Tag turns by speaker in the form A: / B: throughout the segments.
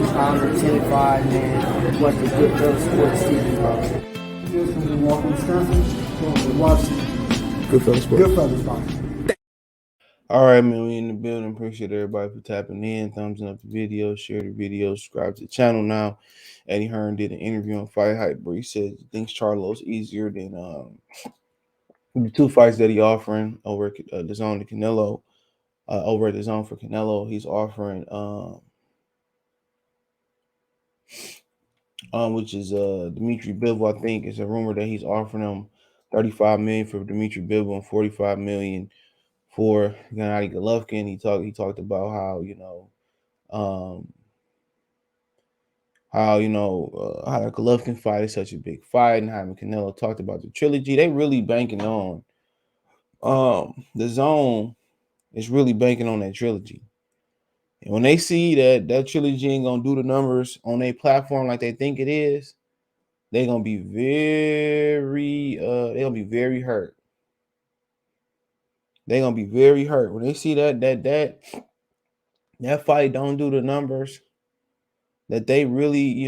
A: pounder, 10-5, man. What the good brother sports season, bro.
B: Here's from Walker, Wisconsin. Watch
C: Goodfellas Sports.
B: Goodfellas Sports.
C: All right, man, we in the building. Appreciate everybody for tapping in, thumbsing up the video, share the video, subscribe to the channel now. Eddie Hearn did an interview on Fight Hype where he said he thinks Charlo's easier than the two fights that he offering over at the zone to Canelo. Over at the zone for Canelo, he's offering which is Dimitri Bivol. I think it's a rumor that he's offering him $35 million for Dimitri Bivol and $45 million for Gennady Golovkin. He talked about how how the Golovkin fight is such a big fight, and Jaime Canelo talked about the trilogy. They really banking on the zone is really banking on that trilogy. And when they see that trilogy ain't gonna do the numbers on a platform like they think it is, they're gonna be very hurt. They're gonna be very hurt when they see that fight don't do the numbers that they really,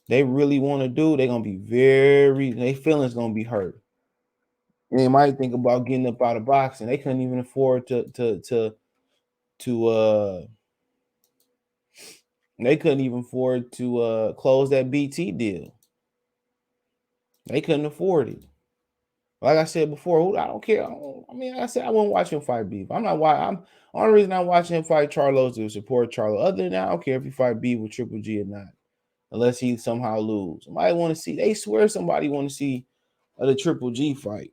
C: they really want to do. They're gonna be their feelings gonna be hurt. And they might think about getting up out of boxing. They couldn't even afford to they couldn't even afford to close that BT deal. They couldn't afford it. Like I said before, I don't care. I said I wouldn't watch him fight Bivol. Only reason I'm watching him fight Charlo is to support Charlo. Other than that, I don't care if he fight Bivol with Triple G or not, unless he somehow lose. Somebody want to see. They swear somebody want to see the Triple G fight.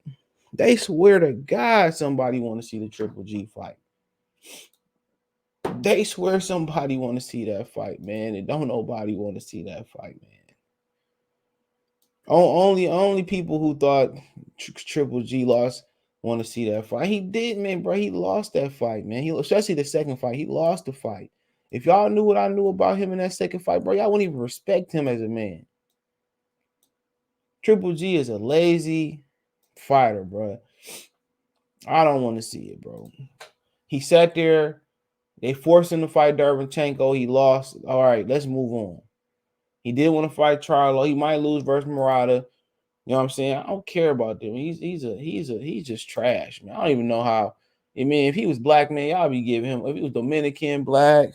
C: They swear to God somebody want to see the Triple G fight. They swear somebody want to see that fight, man. And don't nobody want to see that fight, man. Only people who thought Triple G lost want to see that fight. He did, man, bro. He lost that fight, man. Especially the second fight. He lost the fight. If y'all knew what I knew about him in that second fight, bro, y'all wouldn't even respect him as a man. Triple G is a lazy fighter, bro. I don't want to see it, bro. He sat there. They forced him to fight Derevyanchenko. He lost. All right, let's move on. He did want to fight Charlo. He might lose versus Murata. You know what I'm saying? I don't care about them. He's just trash, man. I don't even know how. I mean, if he was black, man, y'all be giving him. If he was Dominican, black,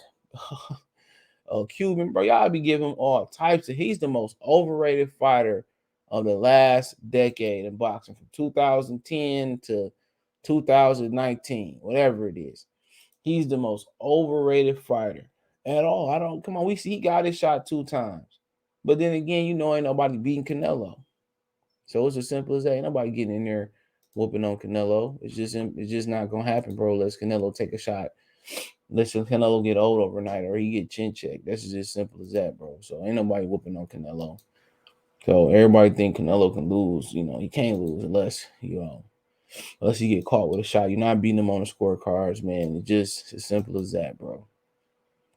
C: Cuban, bro, y'all be giving him all types of. He's the most overrated fighter of the last decade in boxing, from 2010 to 2019, whatever it is. He's the most overrated fighter at all. Come on. We see he got his shot 2 times. But then again, ain't nobody beating Canelo. So it's as simple as that. Ain't nobody getting in there whooping on Canelo. It's just not gonna happen, bro. Let's Canelo take a shot. Let's Canelo get old overnight or he get chin checked. That's just as simple as that, bro. So ain't nobody whooping on Canelo. So everybody think Canelo can lose. He can't lose unless he get caught with a shot. You're not beating him on the scorecards, man. It's just as simple as that, bro.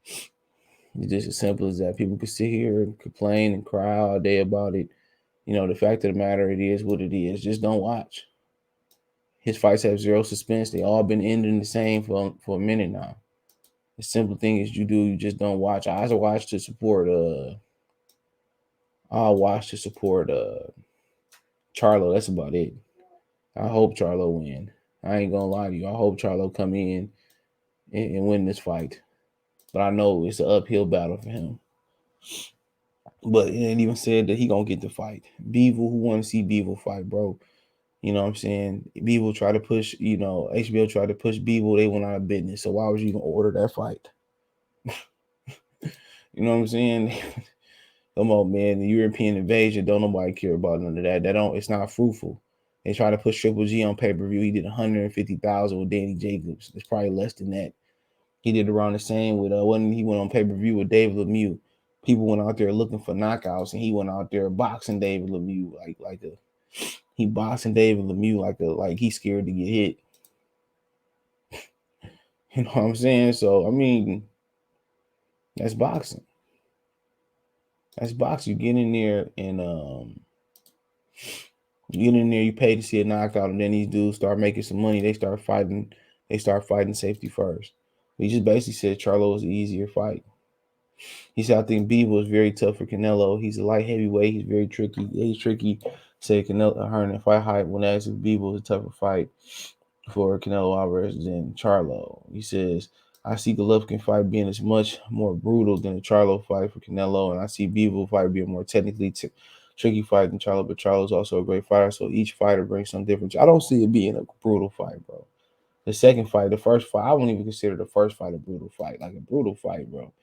C: It's just as simple as that. People can sit here and complain and cry all day about it. The fact of the matter, it is what it is. Just don't watch. His fights have zero suspense. They all been ending the same for a minute now. The simple thing is you just don't watch. I'll watch to support Charlo. That's about it. I hope Charlo win. I ain't gonna lie to you. I hope Charlo come in and win this fight. But I know it's an uphill battle for him. But it ain't even said that he gonna get the fight. Bivol, who want to see Bivol fight, bro? You know what I'm saying? Bivol tried to push, HBO tried to push Bivol. They went out of business. So why was you gonna order that fight? You know what I'm saying? Come on, man. The European invasion, don't nobody care about none of that. It's not fruitful. They try to push Triple G on pay-per-view. He did 150,000 with Danny Jacobs. It's probably less than that. He did around the same with when he went on pay-per-view with David Lemieux. People went out there looking for knockouts, and he went out there boxing David Lemieux he boxing David Lemieux like he's scared to get hit. You know what I'm saying? So I mean, that's boxing. That's boxing. You get in there and you pay to see a knockout, and then these dudes start making some money. They start fighting safety first. He just basically said Charlo was the easier fight. He said, I think Bivol is very tough for Canelo. He's a light heavyweight. He's very tricky. He's tricky. Said Canelo Hearn and fight height when asked if Bivol is a tougher fight for Canelo Alvarez than Charlo. He says, I see Golovkin fight being as much more brutal than the Charlo fight for Canelo, and I see Bivol fight being more technically tricky fight than Charlo, but Charlo's also a great fighter, so each fighter brings some different. I don't see it being a brutal fight, bro. The second fight, the first fight, I wouldn't even consider the first fight a brutal fight, like a brutal fight, bro.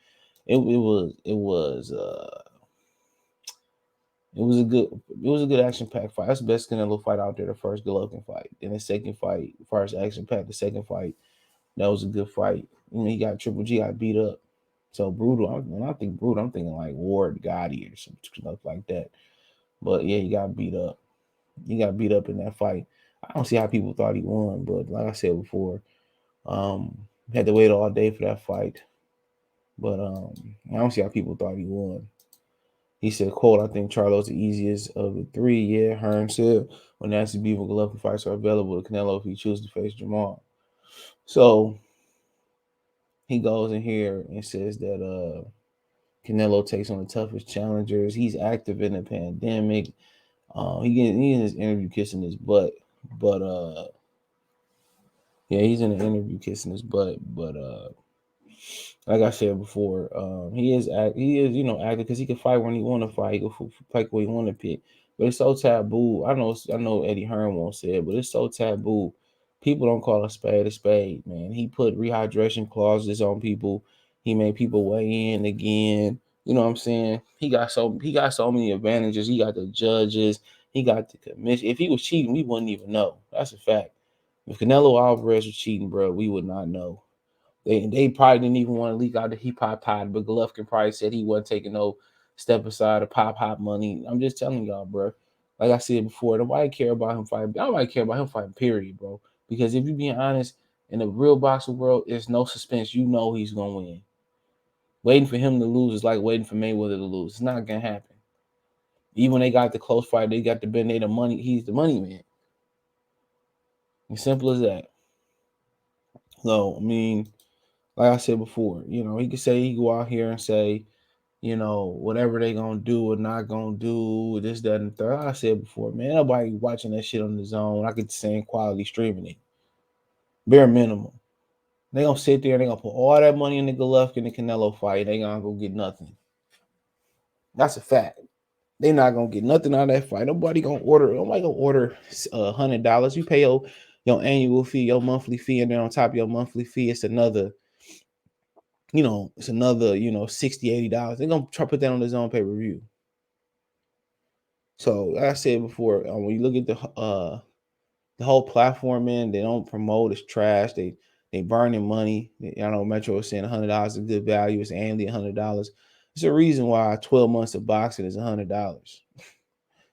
C: It was a good action packed fight. That's the best Canelo fight out there. The first Golovkin fight, then the second fight, first action packed. The second fight, that was a good fight. He got Triple G got beat up. So brutal. When I think brutal, I'm thinking like Ward Gotti or some stuff like that. But yeah, he got beat up. He got beat up in that fight. I don't see how people thought he won, but like I said before, had to wait all day for that fight. But I don't see how people thought he won. He said, quote, I think Charlo's the easiest of the three. Yeah, Hearn said, when Nancy Bivol Golovkin fights are available to Canelo if he chooses to face Jermall. So he goes in here and says that Canelo takes on the toughest challengers. He's active in the pandemic. He in his interview kissing his butt. But yeah, he's in the interview kissing his butt. But like I said before, he is active because he can fight when he want to fight. He can fight when he want to pick. But it's so taboo. I know Eddie Hearn won't say it, but it's so taboo. People don't call a spade, man. He put rehydration clauses on people. He made people weigh in again. You know what I'm saying? He got so many advantages. He got the judges. He got the commission. If he was cheating, we wouldn't even know. That's a fact. If Canelo Alvarez was cheating, bro, we would not know. They probably didn't even want to leak out the hip hop pod, but Golovkin probably said he wasn't taking no step aside of pop hop money. I'm just telling y'all, bro. Like I said before, nobody care about him fighting. Nobody care about him fighting, period, bro. Because if you being honest, in the real boxing world, there's no suspense. You know he's gonna win. Waiting for him to lose is like waiting for Mayweather to lose. It's not gonna happen. Even when they got the close fight, they got the Ben. They the money. He's the money man. As simple as that. So I mean, like I said before, he could say he go out here and say, whatever they gonna do or not gonna do, this, that, and the third. Like I said before, man, nobody watching that shit on the zone. I get the same quality streaming it. Bare minimum. They gonna sit there and they gonna put all that money in the Golovkin and Canelo fight. They gonna go get nothing. That's a fact. They not gonna get nothing out of that fight. Nobody gonna order $100. You pay your annual fee, your monthly fee, and then on top of your monthly fee, it's another $60, $80. They're gonna try to put that on his own pay-per-view. So like I said before, when you look at the whole platform, man, they don't promote. It's trash. They burning money. I know Metro was saying $100 is a good value. It's annually $100. It's a reason why 12 months of boxing is $100.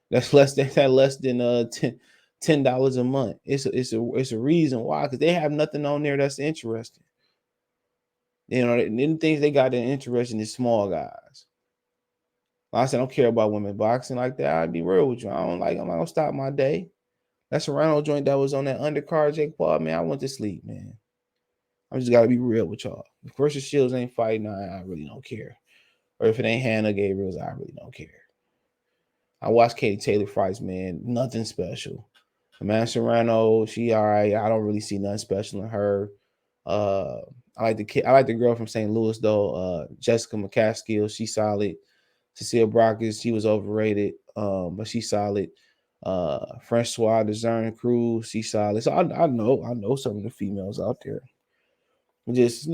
C: That's less than $10 a month. It's a reason why, because they have nothing on there that's interesting. The things they got that interesting is small guys. Like I said, I don't care about women boxing like that. I'd be real with you. I'm not gonna stop my day. That Serrano joint that was on that undercard, Jake Paul, man, I went to sleep, man. I just gotta be real with y'all. If Carson Shields ain't fighting, I really don't care. Or if it ain't Hannah Gabriels, I really don't care. I watched Katie Taylor fights, man. Nothing special. Amanda Serrano, she all right. I don't really see nothing special in her. I like the girl from St. Louis though. Jessica McCaskill, she's solid. Cecile Brockers, she was overrated, but she's solid. Francois Dezern Cruz, she's solid. So I know some of the females out there. Just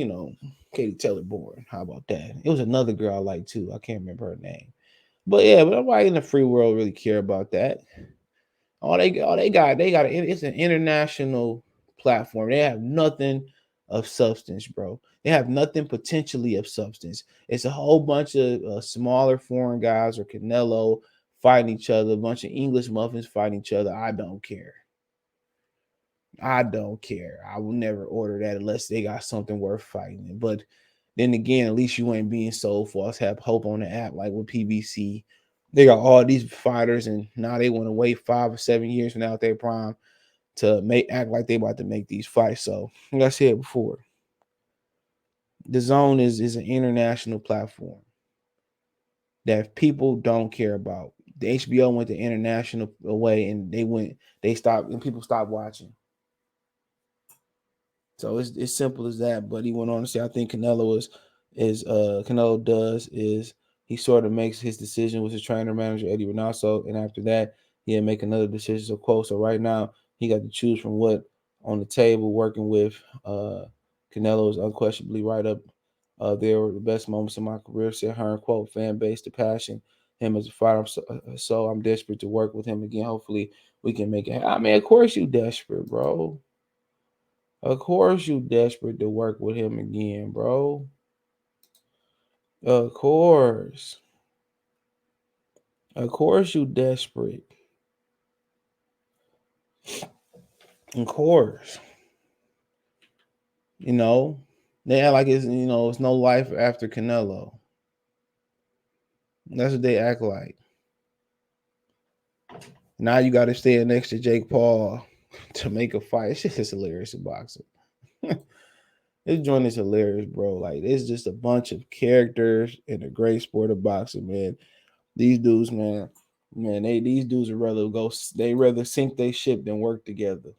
C: Katie Taylor born. How about that? It was another girl I like too. I can't remember her name. But yeah, but nobody in the free world really care about that. It's an international platform. They have nothing of substance, bro. They have nothing potentially of substance. It's a whole bunch of smaller foreign guys or Canelo fighting each other, a bunch of English muffins fighting each other. I don't care. I don't care. I will never order that unless they got something worth fighting. But then again, at least you ain't being sold false. Have hope on the app like with PBC. They got all these fighters, and now they want to wait 5 or 7 years from now at their prime to act like they about to make these fights. So, like I said before, The Zone is an international platform that people don't care about. The HBO went the international way, and they stopped, and people stopped watching. So it's simple as that. But he went on to say, I think Canelo does is he sort of makes his decision with his trainer manager Eddie Reynoso, and after that he'll make another decision. So quote. So right now he got to choose from what on the table. Working with Canelo is unquestionably right up there were the best moments in my career. Said Hearn, quote, fan base, the passion, him as a fighter. So I'm desperate to work with him again. Hopefully we can make it. I mean, of course you desperate, bro. Of course you desperate to work with him again, bro. Of course. Of course you desperate. Of course. You know, they act like it's no life after Canelo. That's what they act like. Now you got to stand next to Jake Paul to make a fight. It's just hilarious in boxing. This joint is hilarious, bro. Like, it's just a bunch of characters in a great sport of boxing, man. These dudes, man, these dudes they rather sink their ship than work together.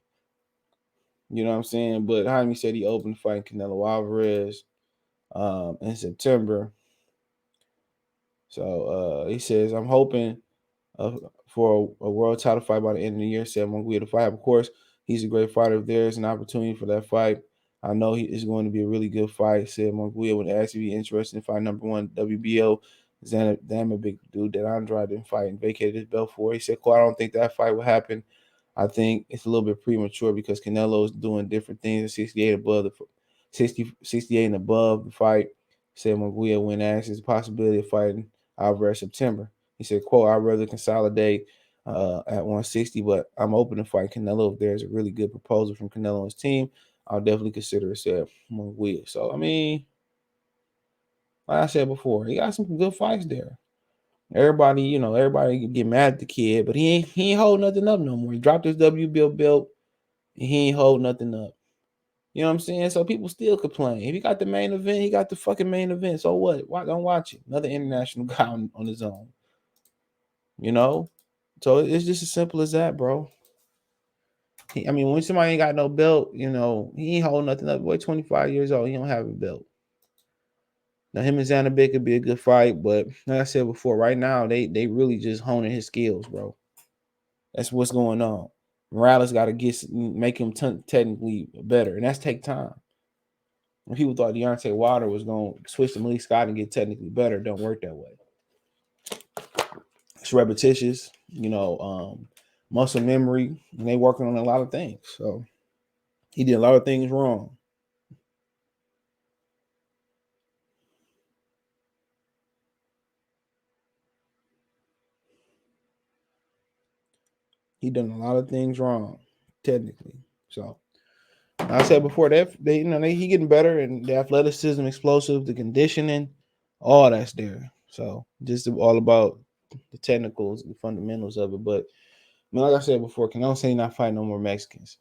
C: You know what I'm saying? But Jaime said he opened fighting Canelo Alvarez in September. So he says, I'm hoping for a world title fight by the end of the year. Said Munguia to fight. Of course, he's a great fighter. If there's an opportunity for that fight, I know he is going to be a really good fight. Said Munguia would actually be interested in fight number one WBO. Damn a big dude that Andrade didn't fight and vacated his belt for. He said, "Cool, I don't think that fight will happen. I think it's a little bit premature because Canelo is doing different things at 68 above the 68 and above the fight." Said Munguia when asked his possibility of fighting Alvarez September. He said, quote, I'd rather consolidate at 160, but I'm open to fight Canelo. If there's a really good proposal from Canelo and his team, I'll definitely consider it, said Munguia. So, I mean, like I said before, he got some good fights there. Everybody get mad at the kid, but he ain't hold nothing up no more. He dropped his WBO belt, and he ain't hold nothing up. You know what I'm saying? So people still complain. If he got the main event, he got the fucking main event. So what? Why don't watch it? Another international guy on his own. You know? So it's just as simple as that, bro. When somebody ain't got no belt, he ain't holding nothing up. Boy, 25 years old, he don't have a belt. Now him and Zanabik could be a good fight, but like I said before, right now they really just honing his skills, bro. That's what's going on. Morales got to make him technically better, and that's take time. When people thought Deontay Wilder was going to switch to Malik Scott and get technically better, it don't work that way. It's repetitious, muscle memory, and they working on a lot of things. So he did a lot of things wrong. He done a lot of things wrong, technically. So I said before that he getting better, and the athleticism, explosive, the conditioning, all that's there. So just all about the technicals, the fundamentals of it. But like I said before, Canelo say not fighting no more Mexicans.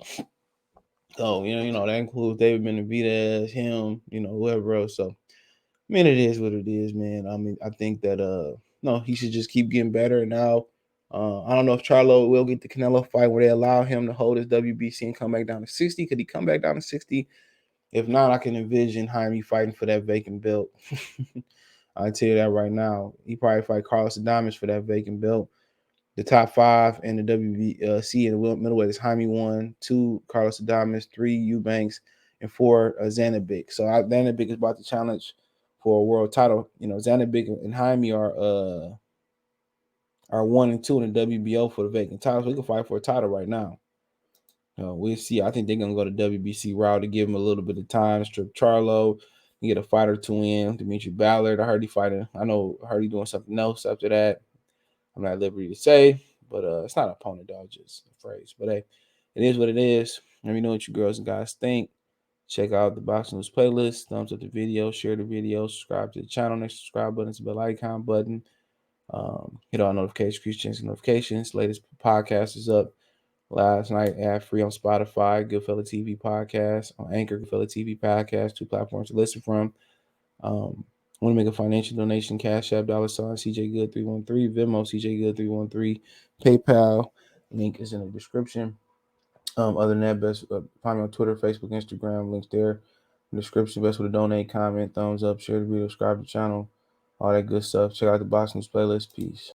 C: So that includes David Benavidez, him, whoever else. So it is what it is, man. I think that no, he should just keep getting better. Now, I don't know if Charlo will get the Canelo fight where they allow him to hold his WBC and come back down to 60. Could he come back down to 60? If not, I can envision Jaime fighting for that vacant belt. I tell you that right now. He probably fight Carlos Adames for that vacant belt. The top five in the WBC in the middleweight is Jaime 1, 2 Carlos Adames, 3 Eubanks, and 4 Zanabik. So Zanabik is about to challenge for a world title. Zanabik and Jaime are 1 and 2 in the WBO for the vacant title. So we can fight for a title right now. We'll see. I think they're gonna go the WBC route to give him a little bit of time. Strip Charlo, get a fight or two in. Dimitri Ballard, I heard he fighting. I heard he doing something else after that. I'm not at liberty to say, but it's not an opponent, dog, just a phrase. But hey, it is what it is. Let me know what you girls and guys think. Check out the Boxing News playlist. Thumbs up the video, share the video, subscribe to the channel. Next subscribe button is the bell icon button. Hit all notifications, notifications. Latest podcast is up last night, ad free on Spotify, Goodfella TV podcast, on Anchor, Goodfella TV podcast, 2 platforms to listen from. Want to make a financial donation? Cash App $CJ Good 313, Venmo CJ Good 313, PayPal link is in the description. Other than that, best find me on Twitter, Facebook, Instagram, links there in the description. Best way to donate, comment, thumbs up, share the video, subscribe to the channel, all that good stuff. Check out the Box News playlist. Peace.